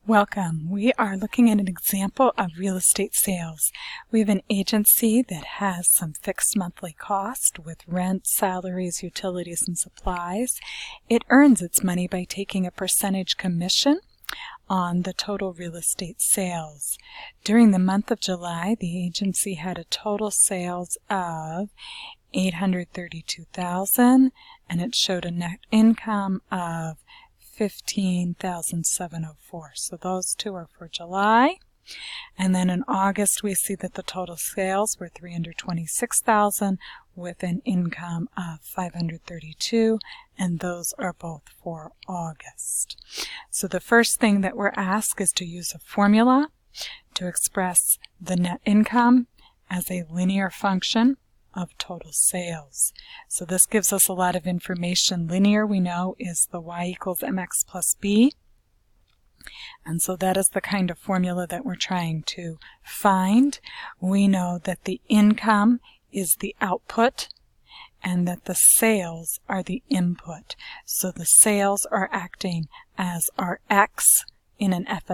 Welcome. We are looking at an example of real estate sales. We have an agency that has some fixed monthly cost with rent, salaries, utilities, and supplies. It earns its money by taking a percentage commission on the total real estate sales. During the month of July, the agency had a total sales of $832,000, and it showed a net income of $15,704. So those two are for July. And then in August, we see that the total sales were $326,000 with an income of $532, and those are both for August. So the first thing that we're asked is to use a formula to express the net income as a linear function of total sales. So this gives us a lot of information. Linear, we know, is the y equals mx plus b. And so that is the kind of formula that we're trying to find. We know that the income is the output and that the sales are the input. So the sales are acting as our x in an f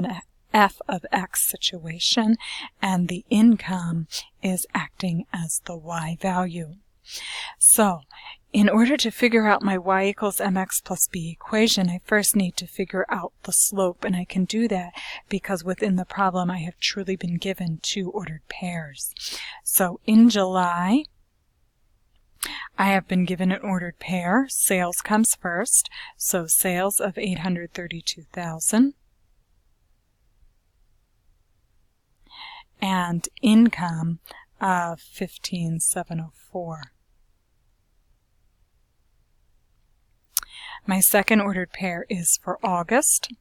of x situation, and the income is acting as the y value. So in order to figure out my y equals mx plus b equation, I first need to figure out the slope, and I can do that because within the problem I have truly been given two ordered pairs. So in July, I have been given an ordered pair. Sales comes first, so sales of $832,000. And income of $15,704. My second ordered pair is for August.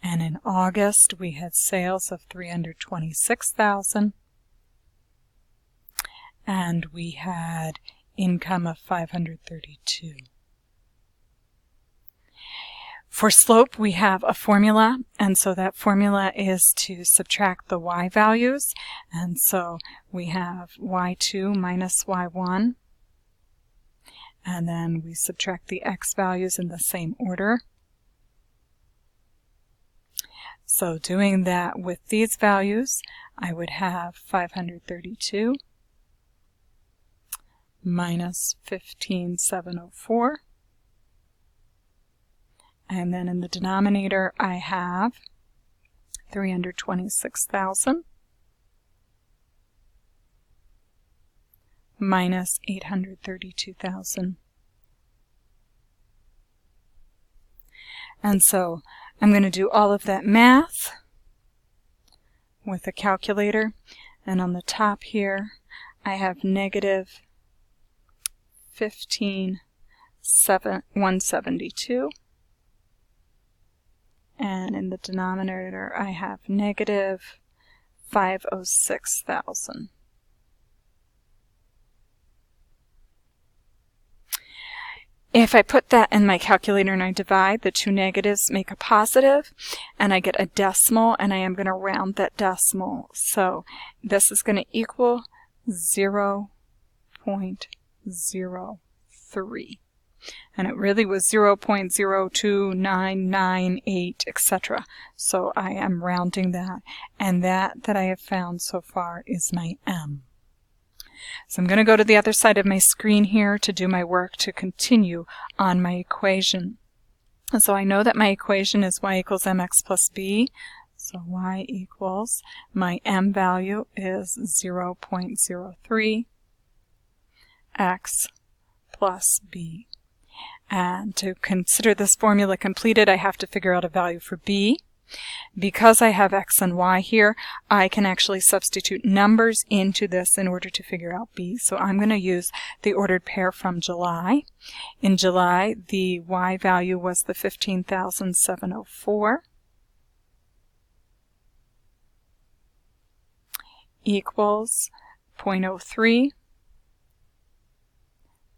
And in August, we had sales of $326,000. And we had income of $532,000. For slope, we have a formula, and so that formula is to subtract the y values. And so we have y2 minus y1, and then we subtract the x values in the same order. So doing that with these values, I would have 532 minus 15,704. And then in the denominator, I have 326,000 minus 832,000. And so I'm going to do all of that math with a calculator. And on the top here, I have negative 15,172. And in the denominator, I have negative 506,000. If I put that in my calculator and I divide, the two negatives make a positive, and I get a decimal, and I am going to round that decimal. So this is going to equal 0.03. And it really was 0.02998, etc. So I am rounding that, and that I have found so far is my m. So I'm going to go to the other side of my screen here to do my work to continue on my equation. And so I know that my equation is y equals mx plus b. So y equals, my m value is 0.03 x plus b. And to consider this formula completed, I have to figure out a value for b. Because I have x and y here, I can actually substitute numbers into this in order to figure out b. So I'm going to use the ordered pair from July. In July, the y value was the 15,704 equals 0.03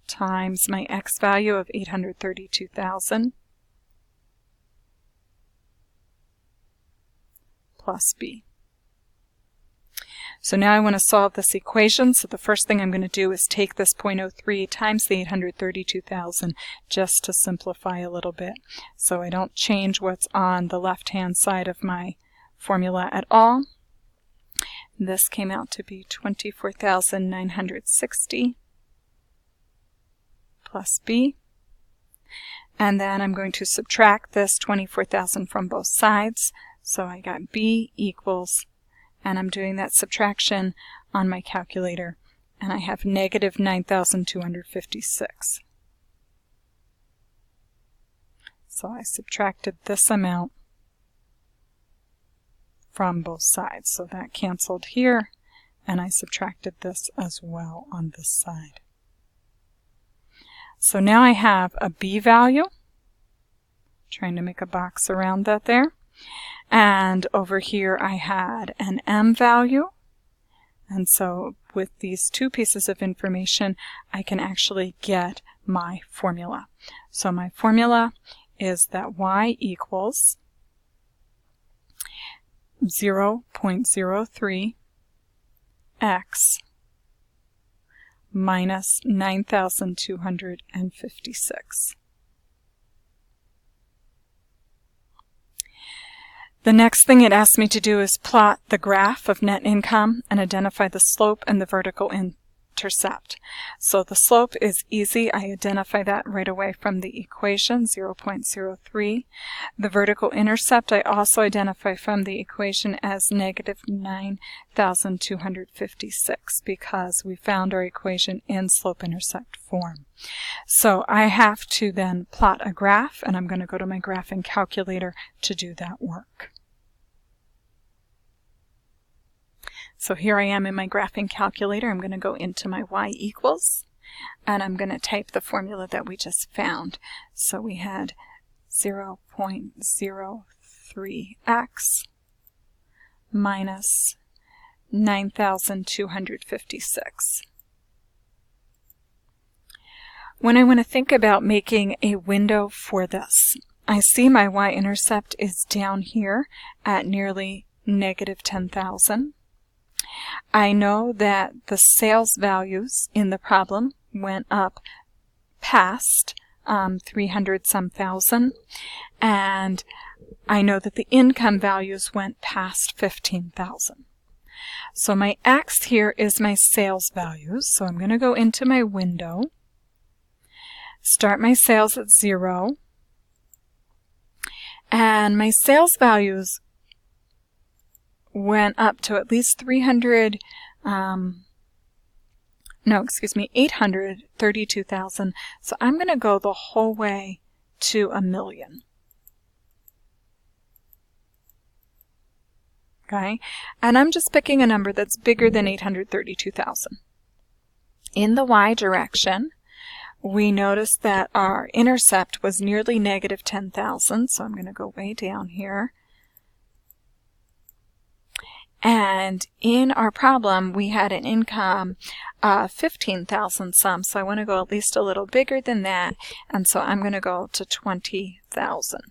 times my x value of 832,000 plus b. So now I want to solve this equation. So the first thing I'm going to do is take this 0.03 times the 832,000 just to simplify a little bit. So I don't change what's on the left-hand side of my formula at all. This came out to be 24,960 plus B. And then I'm going to subtract this 24,000 from both sides. So I got B equals, and I'm doing that subtraction on my calculator, and I have negative 9,256. So I subtracted this amount from both sides. So that canceled here, and I subtracted this as well on this side. So now I have a B value, trying to make a box around that there. And over here I had an M value. And so with these two pieces of information, I can actually get my formula. So my formula is that y equals 0.03 x minus 9,256. The next thing it asked me to do is plot the graph of net income and identify the slope and the vertical intercept. So the slope is easy. I identify that right away from the equation, 0.03. The vertical intercept I also identify from the equation as negative 9,256 because we found our equation in slope-intercept form. So I have to then plot a graph, and I'm going to go to my graphing calculator to do that work. So here I am in my graphing calculator. I'm going to go into my y equals, and I'm going to type the formula that we just found. So we had 0.03x minus 9,256. When I want to think about making a window for this, I see my y-intercept is down here at nearly negative 10,000. I know that the sales values in the problem went up past 300-some thousand, and I know that the income values went past 15,000. So my X here is my sales values, so I'm going to go into my window, start my sales at 0, and my sales values went up to at least 832,000. So I'm going to go the whole way to 1,000,000. Okay, and I'm just picking a number that's bigger than 832,000. In the y direction, we noticed that our intercept was nearly negative 10,000, so I'm going to go way down here. And in our problem, we had an income of 15,000 some, so I want to go at least a little bigger than that, and so I'm going to go to 20,000.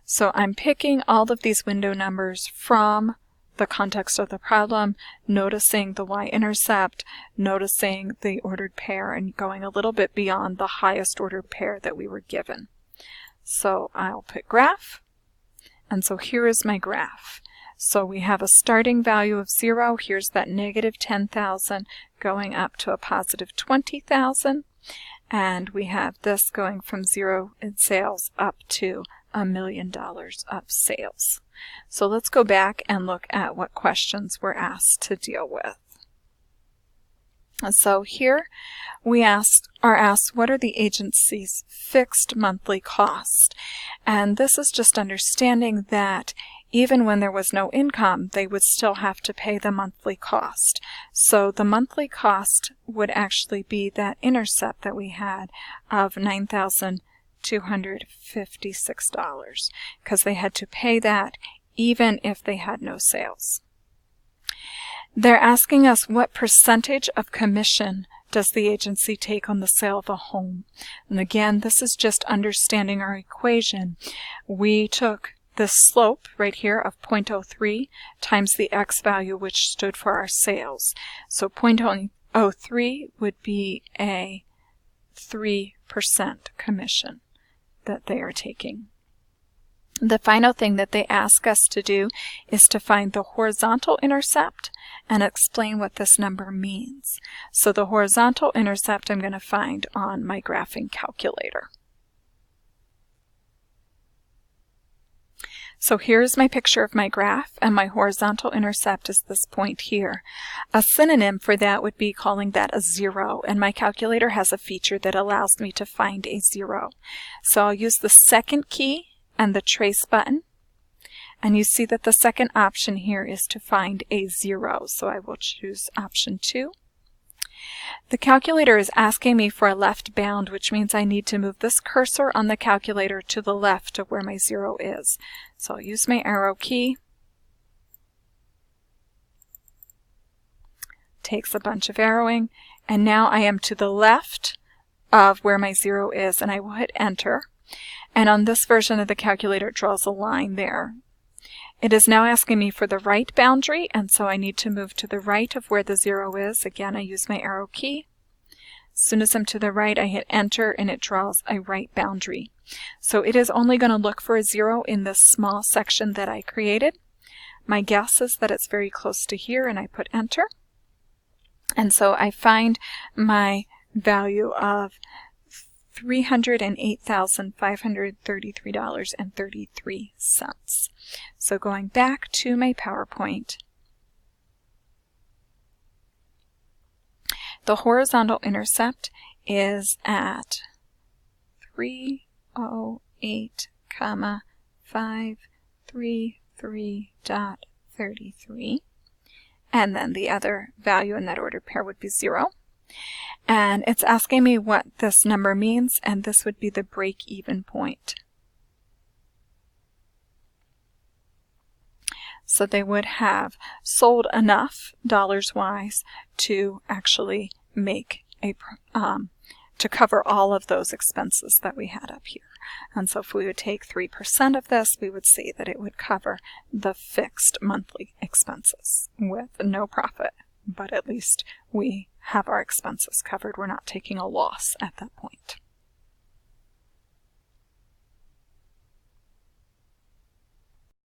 So I'm picking all of these window numbers from the context of the problem, noticing the y-intercept, noticing the ordered pair, and going a little bit beyond the highest ordered pair that we were given. So I'll pick graph. And so here is my graph. So we have a starting value of 0. Here's that negative 10,000 going up to a positive 20,000. And we have this going from 0 in sales up to $1,000,000 of sales. So let's go back and look at what questions we're asked to deal with. So here we are asked, what are the agency's fixed monthly cost? And this is just understanding that even when there was no income, they would still have to pay the monthly cost. So the monthly cost would actually be that intercept that we had of $9,256, because they had to pay that even if they had no sales. They're asking us what percentage of commission does the agency take on the sale of a home. And again, this is just understanding our equation. We took the slope right here of 0.03 times the x value, which stood for our sales. So 0.03 would be a 3% commission that they are taking. The final thing that they ask us to do is to find the horizontal intercept and explain what this number means. So the horizontal intercept I'm going to find on my graphing calculator. So here's my picture of my graph, and my horizontal intercept is this point here. A synonym for that would be calling that a zero, and my calculator has a feature that allows me to find a zero. So I'll use the second key and the trace button, and you see that the second option here is to find a zero, so I will choose option 2. The calculator is asking me for a left bound, which means I need to move this cursor on the calculator to the left of where my zero is. So I'll use my arrow key. Takes a bunch of arrowing, and now I am to the left of where my zero is, and I will hit enter. And on this version of the calculator, it draws a line there. It is now asking me for the right boundary, and so I need to move to the right of where the zero is. Again, I use my arrow key. As soon as I'm to the right, I hit enter, and it draws a right boundary. So it is only going to look for a zero in this small section that I created. My guess is that it's very close to here, and I put enter. And so I find my value of $308,533.33. So going back to my PowerPoint, the horizontal intercept is at 308,533.33, and then the other value in that ordered pair would be 0. And it's asking me what this number means, and this would be the break-even point. So they would have sold enough dollars-wise to actually make a to cover all of those expenses that we had up here. And so if we would take 3% of this, we would see that it would cover the fixed monthly expenses with no profit. But at least we have our expenses covered. We're not taking a loss at that point.